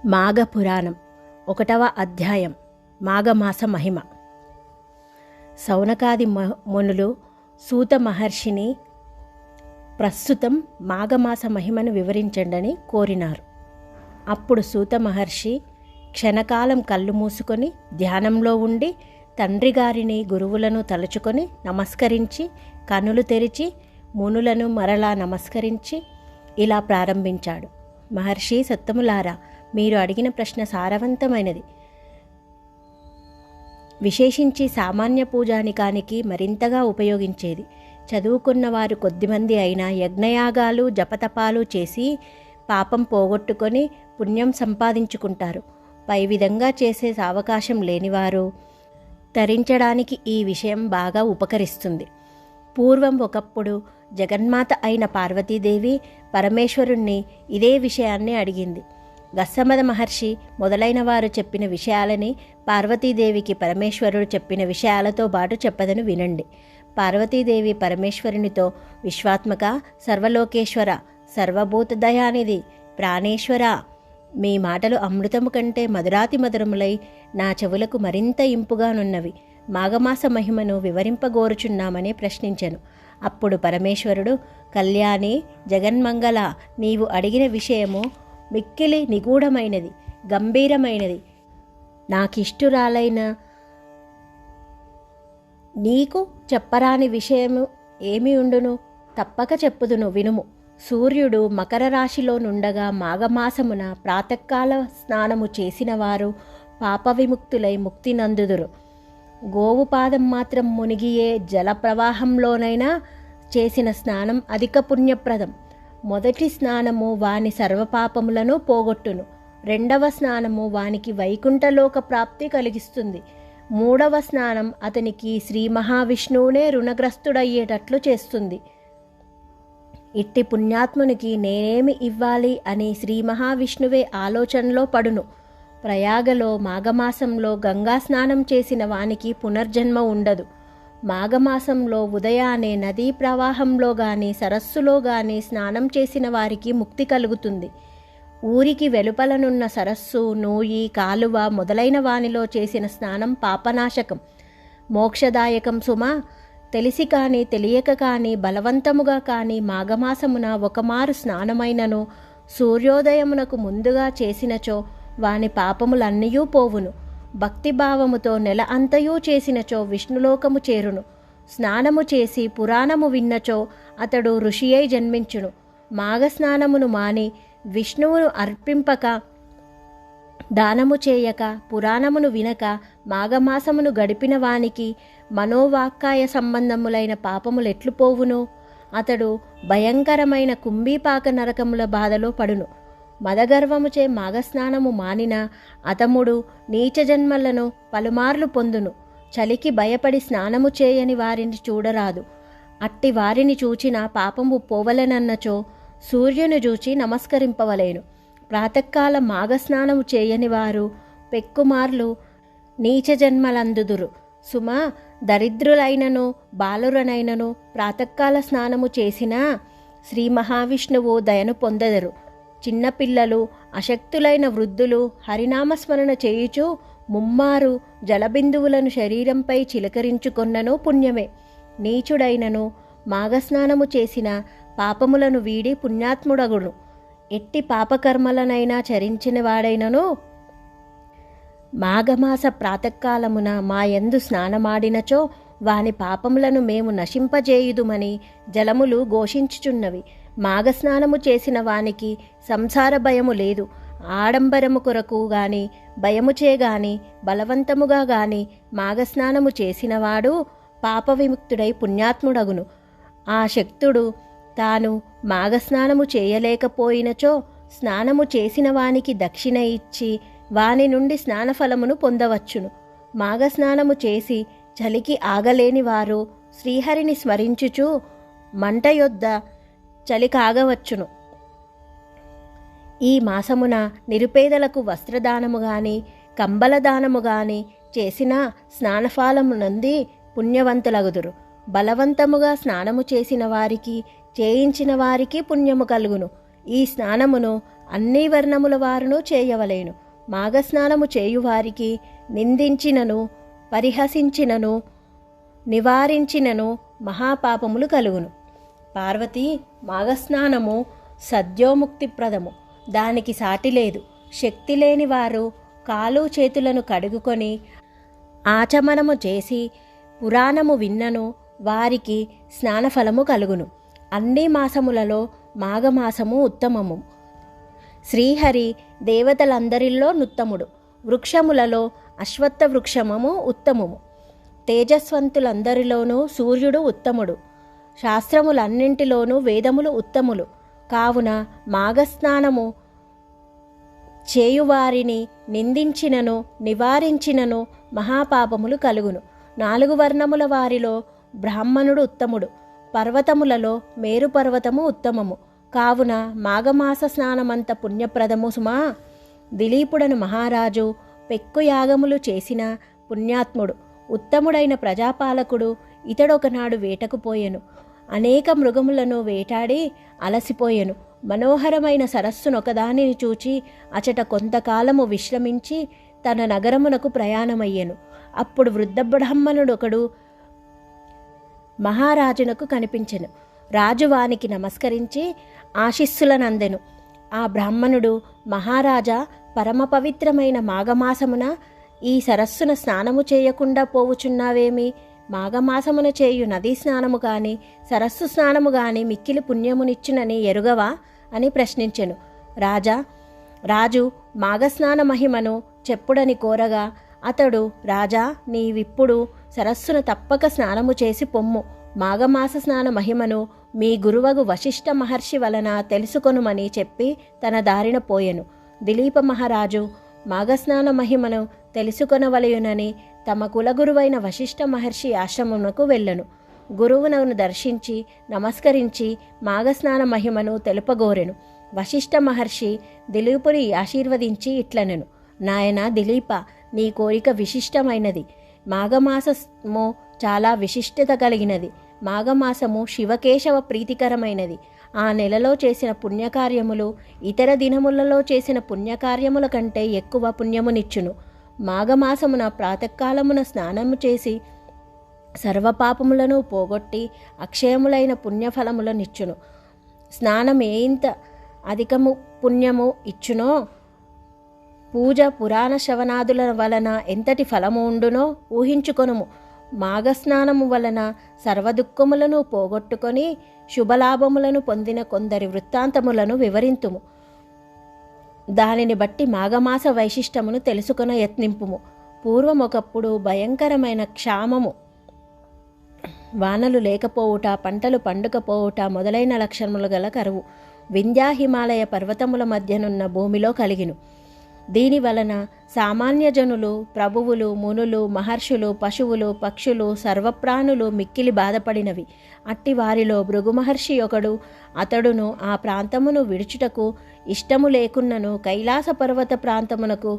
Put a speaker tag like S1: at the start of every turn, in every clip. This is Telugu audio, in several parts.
S1: మాఘపురాణం 1వ అధ్యాయం. మాఘమాస మహిమ. సౌనకాది మునులు సూత మహర్షిని ప్రస్తుతం మాఘమాస మహిమను వివరించండని కోరినారు. అప్పుడు సూత మహర్షి క్షణకాలం కళ్ళు మూసుకొని ధ్యానంలో ఉండి తండ్రి గారిని గురువులను తలుచుకొని నమస్కరించి కన్నులు తెరిచి మునులను మరలా నమస్కరించి ఇలా ప్రారంభించాడు. మహర్షి సత్తములారా, మీరు అడిగిన ప్రశ్న సారవంతమైనది. విశేషించి సామాన్య పూజానికానికి మరింతగా ఉపయోగించేది. చదువుకున్న వారు కొద్దిమంది అయినా యజ్ఞయాగాలు జపతపాలు చేసి పాపం పోగొట్టుకొని పుణ్యం సంపాదించుకుంటారు. పై విధంగా చేసే అవకాశం లేనివారు తరించడానికి ఈ విషయం బాగా ఉపకరిస్తుంది. పూర్వం ఒకప్పుడు జగన్మాత అయిన పార్వతీదేవి పరమేశ్వరుణ్ణి ఇదే విషయాన్ని అడిగింది. గస్సమద మహర్షి మొదలైన వారు చెప్పిన విషయాలని పార్వతీదేవికి పరమేశ్వరుడు చెప్పిన విషయాలతో పాటు చెప్పదను వినండి. పార్వతీదేవి పరమేశ్వరునితో, విశ్వాత్మక, సర్వలోకేశ్వర, సర్వభూత దయానిధి, ప్రాణేశ్వర, మీ మాటలు అమృతము కంటే మధురాతి మధురములై నా చెవులకు మరింత ఇంపుగానున్నవి. మాఘమాస మహిమను వివరింపగోరుచున్నామని ప్రశ్నించెను. అప్పుడు పరమేశ్వరుడు, కళ్యాణి, జగన్మంగళ, నీవు అడిగిన విషయము మిక్కిలి నిగూఢమైనది, గంభీరమైనది. నాకిష్టురాలైన నీకు చెప్పరాని విషయము ఏమి ఉండును? తప్పక చెప్పుదును, వినుము. సూర్యుడు మకర రాశిలో నుండగా మాఘమాసమున ప్రాతకాల స్నానము చేసిన వారు పాప విముక్తులై ముక్తి నందుదురు. గోవు పాదం మాత్రం మునిగియే జల ప్రవాహంలోనైనా చేసిన స్నానం అధిక పుణ్యప్రదం. మొదటి స్నానము వాని సర్వపాపములను పోగొట్టును. రెండవ స్నానము వానికి వైకుంఠలోక ప్రాప్తి కలిగిస్తుంది. మూడవ స్నానం అతనికి శ్రీ మహావిష్ణువునే రుణగ్రస్తుడయ్యేటట్లు చేస్తుంది. ఇట్టి పుణ్యాత్మునికి నేనేమి ఇవ్వాలి అని శ్రీ మహావిష్ణువే ఆలోచనలో పడును. ప్రయాగలో మాఘమాసంలో గంగా స్నానం చేసిన వానికి పునర్జన్మ ఉండదు. మాఘమాసంలో ఉదయాన్నే నదీ ప్రవాహంలో గాని సరస్సులో గాని స్నానం చేసిన వారికి ముక్తి కలుగుతుంది. ఊరికి వెలుపలనున్న సరస్సు, నూయి, కాలువ మొదలైన వానిలో చేసిన స్నానం పాపనాశకం, మోక్షదాయకం సుమా. తెలిసి కానీ తెలియక కానీ బలవంతముగా కానీ మాఘమాసమున ఒకమారు స్నానమైనను సూర్యోదయమునకు ముందుగా చేసినచో వాని పాపములన్నయూ పోవును. భక్తిభావముతో నెల అంతయూ చేసినచో విష్ణులోకము చేరును. స్నానము చేసి పురాణము విన్నచో అతడు ఋషియై జన్మించును. మాఘస్నానమును మాని విష్ణువును అర్పింపక, దానము చేయక, పురాణమును వినక మాఘమాసమును గడిపిన వానికి మనోవాక్కాయ సంబంధములైన పాపములెట్లు పోవును? అతడు భయంకరమైన కుంభీపాక నరకముల బాధలో పడును. మదగర్వముచే మాఘస్నానము మానిన అతముడు నీచ జన్మలను పలుమార్లు పొందును. చలికి భయపడి స్నానము చేయని వారిని చూడరాదు. అట్టి వారిని చూచిన పాపము పోవలెనన్నచో సూర్యుని చూచి నమస్కరింపవలేను. ప్రాతకాల మాఘస్నానము చేయని వారు పెక్కుమార్లు నీచ జన్మలందుదురు. సుమా, దరిద్రులైనను బాలురనైనను ప్రాతకాల స్నానము చేసినా శ్రీ మహావిష్ణువు దయను పొందెదరు. చిన్నపిల్లలు, అశక్తులైన వృద్ధులు హరినామస్మరణ చేయుచు ముమ్మారు జలబిందువులను శరీరంపై చిలకరించుకొన్నను పుణ్యమే. నీచుడైనను మాఘస్నానము చేసిన పాపములను వీడి పుణ్యాత్ముడగును. ఎట్టి పాపకర్మలనైనా చరించిన వాడైనను మాఘమాస ప్రాతకాలమున మా యందు స్నానమాడినచో వాని పాపములను మేము నశింపజేయుదుమని జలములు ఘోషించుచున్నవి. మాఘస్నానము చేసిన వానికి సంసార భయము లేదు. ఆడంబరము కొరకు గాని భయముచే గాని బలవంతముగా గాని మాఘస్నానము చేసినవాడు పాప విముక్తుడై పుణ్యాత్ముడగును. ఆ శక్తుడు తాను మాఘస్నానము చేయలేకపోయినచో స్నానము చేసిన వానికి దక్షిణ ఇచ్చి వాని నుండి స్నానఫలమును పొందవచ్చును. మాఘస్నానము చేసి చలికి ఆగలేని వారు శ్రీహరిని స్మరించుచు మంట యొద్ద చలి కాగవచ్చును. ఈ మాసమున నిరుపేదలకు వస్త్రదానము గాని కంబల దానము గాని చేసిన స్నానఫలము నంది పుణ్యవంతులగుదురు. బలవంతముగా స్నానము చేసిన వారికి, చేయించిన వారికి పుణ్యము కలుగును. ఈ స్నానమును అన్ని వర్ణముల వారును చేయవలేను. మాఘస్నానము చేయువారికి నిందించినను పరిహసించినను నివారించినను మహాపాపములు కలుగును. పార్వతి, మాఘస్నానము సద్యోముక్తిప్రదము, దానికి సాటి లేదు. శక్తి లేని వారు కాలు చేతులను కడుగుకొని ఆచమనము చేసి పురాణము విన్నను వారికి స్నానఫలము కలుగును. అన్ని మాసములలో మాఘమాసము ఉత్తమము. శ్రీహరి దేవతలందరిలో నుత్తముడు. వృక్షములలో అశ్వత్థ వృక్షమము ఉత్తమము. తేజస్వంతులందరిలోనూ సూర్యుడు ఉత్తముడు. శాస్త్రములన్నింటిలోనూ వేదములు ఉత్తములు. కావున మాఘస్నానము చేయువారిని నిందించినను నివారించినను మహాపాపములు కలుగును. 4 వర్ణముల వారిలో బ్రాహ్మణుడు ఉత్తముడు. పర్వతములలో మేరు పర్వతము ఉత్తమము. కావున మాఘమాస స్నానమంత పుణ్యప్రదము సుమా. దిలీపుడను మహారాజు పెక్కు యాగములు చేసిన పుణ్యాత్ముడు. ఉత్తముడైన ప్రజాపాలకుడు ఇతడొకనాడు వేటకు పోయెను. అనేక మృగములను వేటాడి అలసిపోయెను. మనోహరమైన సరస్సునొకదానిని చూచి అచట కొంతకాలము విశ్రమించి తన నగరమునకు ప్రయాణమయ్యెను. అప్పుడు వృద్ధ బ్రాహ్మణుడొకడు మహారాజునకు కనిపించెను. రాజు వానికి నమస్కరించి ఆశీస్సులనందెను. ఆ బ్రాహ్మణుడు, మహారాజా, పరమ పవిత్రమైన మాఘమాసమున ఈ సరస్సున స్నానము చేయకుండా పోవుచున్నావేమి? మాఘమాసమున చేయు నదీ స్నానము గాని సరస్సు స్నానము గాని మిక్కిలి పుణ్యమునిచ్చునని ఎరుగవా అని ప్రశ్నించెను. రాజు మాఘస్నాన మహిమను చెప్పుడని కోరగా అతడు, రాజా, నీవిప్పుడు సరస్సున తప్పక స్నానము చేసి పొమ్ము. మాఘమాస స్నాన మహిమను మీ గురువగు వశిష్ఠ మహర్షి వలన తెలుసుకొనుమని చెప్పి తన దారిన పోయెను. దిలీప మహారాజు మాఘస్నాన మహిమను తెలుసుకొనవలయునని తమ కులగురువైన వశిష్ఠ మహర్షి ఆశ్రమమునకు వెళ్ళెను. గురువునను దర్శించి నమస్కరించి మాఘస్నాన మహిమను తెలుపగోరెను. వశిష్ఠ మహర్షి దిలీపుని ఆశీర్వదించి ఇట్లనెను. నాయన దిలీప, నీ కోరిక విశిష్టమైనది. మాఘమాసము చాలా విశిష్టత కలిగినది. మాఘమాసము శివకేశవ ప్రీతికరమైనది. ఆ నెలలో చేసిన పుణ్యకార్యములు ఇతర దినములలో చేసిన పుణ్యకార్యముల కంటే ఎక్కువ పుణ్యమునిచ్చును. మాఘమాసమున ప్రాతకాలమున స్నానము చేసి సర్వపాపములను పోగొట్టి అక్షయములైన పుణ్యఫలములనిచ్చును. స్నానం ఏంత అధికము పుణ్యము ఇచ్చునో పూజ పురాణ శ్రవణాదుల వలన ఎంతటి ఫలము ఉండునో ఊహించుకొనుము. మాఘస్నానము వలన సర్వదుఃఖములను పోగొట్టుకొని శుభలాభములను పొందిన కొందరి వృత్తాంతములను వివరింతుము. దానిని బట్టి మాఘమాస వైశిష్టమును తెలుసుకొన యత్నింపుము. పూర్వమొకప్పుడు భయంకరమైన క్షామము, వానలు లేకపోవుట, పంటలు పండుకపోవుట మొదలైన లక్షణములు గల కరువు వింధ్యా హిమాలయ పర్వతముల మధ్యనున్న భూమిలో కలిగిను. దీని వలన సామాన్య జనులు, ప్రభువులు, మునులు, మహర్షులు, పశువులు, పక్షులు, సర్వప్రాణులు మిక్కిలి బాధపడినవి. అట్టి వారిలో భృగు మహర్షి ఒకడు. అతడును ఆ ప్రాంతమును విడుచుటకు ఇష్టము లేకున్నను కైలాస పర్వత ప్రాంతమునకు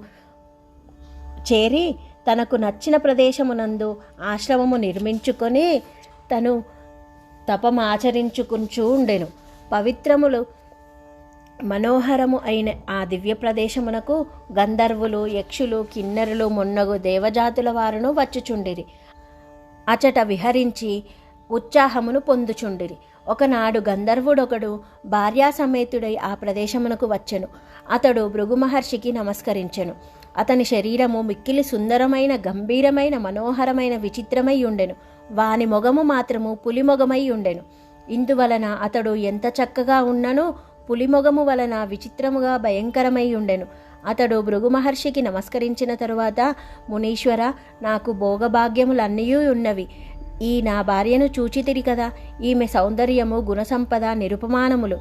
S1: చేరి తనకు నచ్చిన ప్రదేశమునందు ఆశ్రమము నిర్మించుకొని తను తపమాచరించుకుంటూ ఉండెను. పవిత్రములు మనోహరము అయిన ఆ దివ్య ప్రదేశమునకు గంధర్వులు, యక్షులు, కిన్నెరులు మొన్నగు దేవజాతుల వారును వచ్చుచుండిరి. అచట విహరించి ఉత్సాహమును పొందుచుండిరి. ఒకనాడు గంధర్వుడొకడు భార్యాసమేతుడై ఆ ప్రదేశమునకు వచ్చెను. అతడు భృగు మహర్షికి నమస్కరించెను. అతని శరీరము మిక్కిలి సుందరమైన, గంభీరమైన, మనోహరమైన, విచిత్రమై ఉండెను. వాని మొగము మాత్రము పులిమొగమై ఉండెను. ఇందువలన అతడు ఎంత చక్కగా ఉన్ననో పులిమొగము వలన విచిత్రముగా భయంకరమై ఉండెను. అతడు భృగు మహర్షికి నమస్కరించిన తరువాత, మునీశ్వర, నాకు భోగభాగ్యములన్నీ ఉన్నవి. ఈ నా భార్యను చూచితిరి కదా. ఈమె సౌందర్యము, గుణసంపద నిరుపమానములు.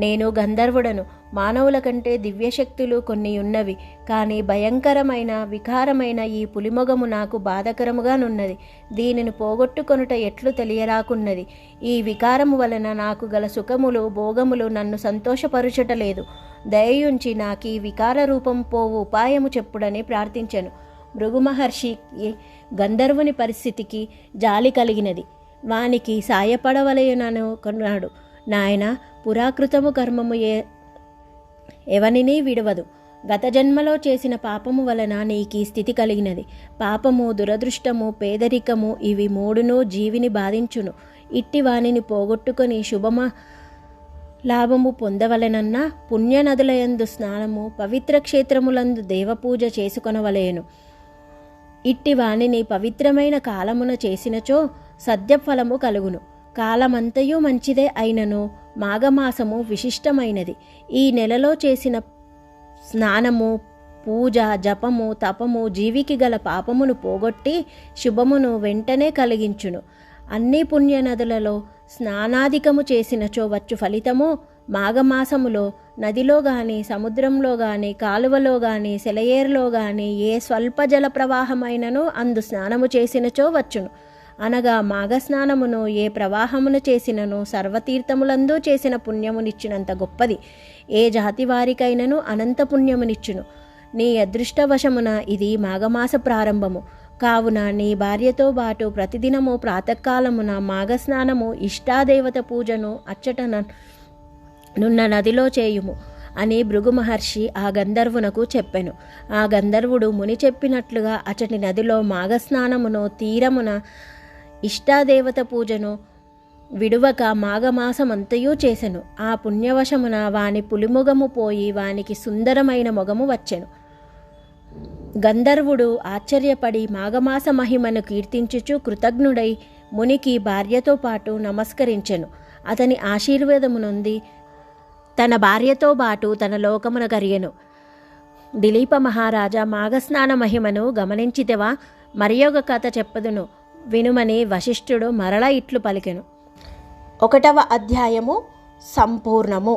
S1: నేను గంధర్వుడను. మానవుల కంటే దివ్యశక్తులు కొన్ని ఉన్నవి. కానీ భయంకరమైన, వికారమైన ఈ పులిమొగము నాకు బాధకరముగానున్నది. దీనిని పోగొట్టుకొనుట ఎట్లు తెలియరాకున్నది. ఈ వికారము వలన నాకు గల సుఖములు, భోగములు నన్ను సంతోషపరుచటలేదు. దయయుంచి నాకీ వికార రూపం పోవు ఉపాయము చెప్పుడని ప్రార్థించెను. భృగు మహర్షికి గంధర్వుని పరిస్థితికి జాలి కలిగినది. వానికి సాయపడవలయనను కొన్నాడు. నాయన, పురాకృతము కర్మము ఎవనినీ విడవదు. గత జన్మలో చేసిన పాపము వలన నీకీ స్థితి కలిగినది. పాపము, దురదృష్టము, పేదరికము ఇవి మూడును జీవిని బాధించును. ఇట్టి వానిని పోగొట్టుకొని శుభమ లాభము పొందవలెనన్నా పుణ్యనదులయందు స్నానము, పవిత్ర క్షేత్రములందు దేవపూజ చేసుకొనవలెను. ఇట్టి వానిని పవిత్రమైన కాలమున చేసినచో సద్యఫలము కలుగును. కాలమంతయు మంచిదే అయినను మాఘమాసము విశిష్టమైనది. ఈ నెలలో చేసిన స్నానము, పూజ, జపము, తపము జీవికి గల పాపమును పోగొట్టి శుభమును వెంటనే కలిగించును. అన్ని పుణ్యనదులలో స్నానాధికము చేసినచో వచ్చు ఫలితము మాఘమాసములో నదిలో గాని, సముద్రంలో గాని, కాలువలో గాని, సెలయేరులో గాని ఏ స్వల్ప జల ప్రవాహమైనను అందు స్నానము చేసినచో వచ్చును. అనగా మాఘస్నానమును ఏ ప్రవాహమును చేసినను సర్వతీర్థములందు చేసిన పుణ్యమునిచ్చినంత గొప్పది. ఏ జాతి వారికైనను అనంత పుణ్యమునిచ్చును. నీ అదృష్టవశమున ఇది మాఘమాస ప్రారంభము కావున నీ భార్యతో బాటు ప్రతిదినము ప్రాతకాలమున మాఘస్నానము, ఇష్టాదేవత పూజను అచ్చటన నున్న నదిలో చేయుము అని భృగు మహర్షి ఆ గంధర్వునకు చెప్పెను. ఆ గంధర్వుడు ముని చెప్పినట్లుగా అచటి నదిలో మాఘస్నానమును, తీరమున ఇష్టాదేవత పూజను విడువక మాఘమాసమంతయూ చేసెను. ఆ పుణ్యవశమున వాని పులిముగము పోయి వానికి సుందరమైన మొగము వచ్చెను. గంధర్వుడు ఆశ్చర్యపడి మాఘమాస మహిమను కీర్తించుచు కృతజ్ఞుడై మునికి భార్యతో పాటు నమస్కరించెను. అతని ఆశీర్వాదము నొంది తన భార్యతో పాటు తన లోకమున కరిగెను. దిలీప మహారాజా, మాఘస్నాన మహిమను గమనించితెవా? మరి ఒక కథ చెప్పదును వినుమని వశిష్ఠుడు మరల ఇట్లు పలికెను. 1వ అధ్యాయము సంపూర్ణము.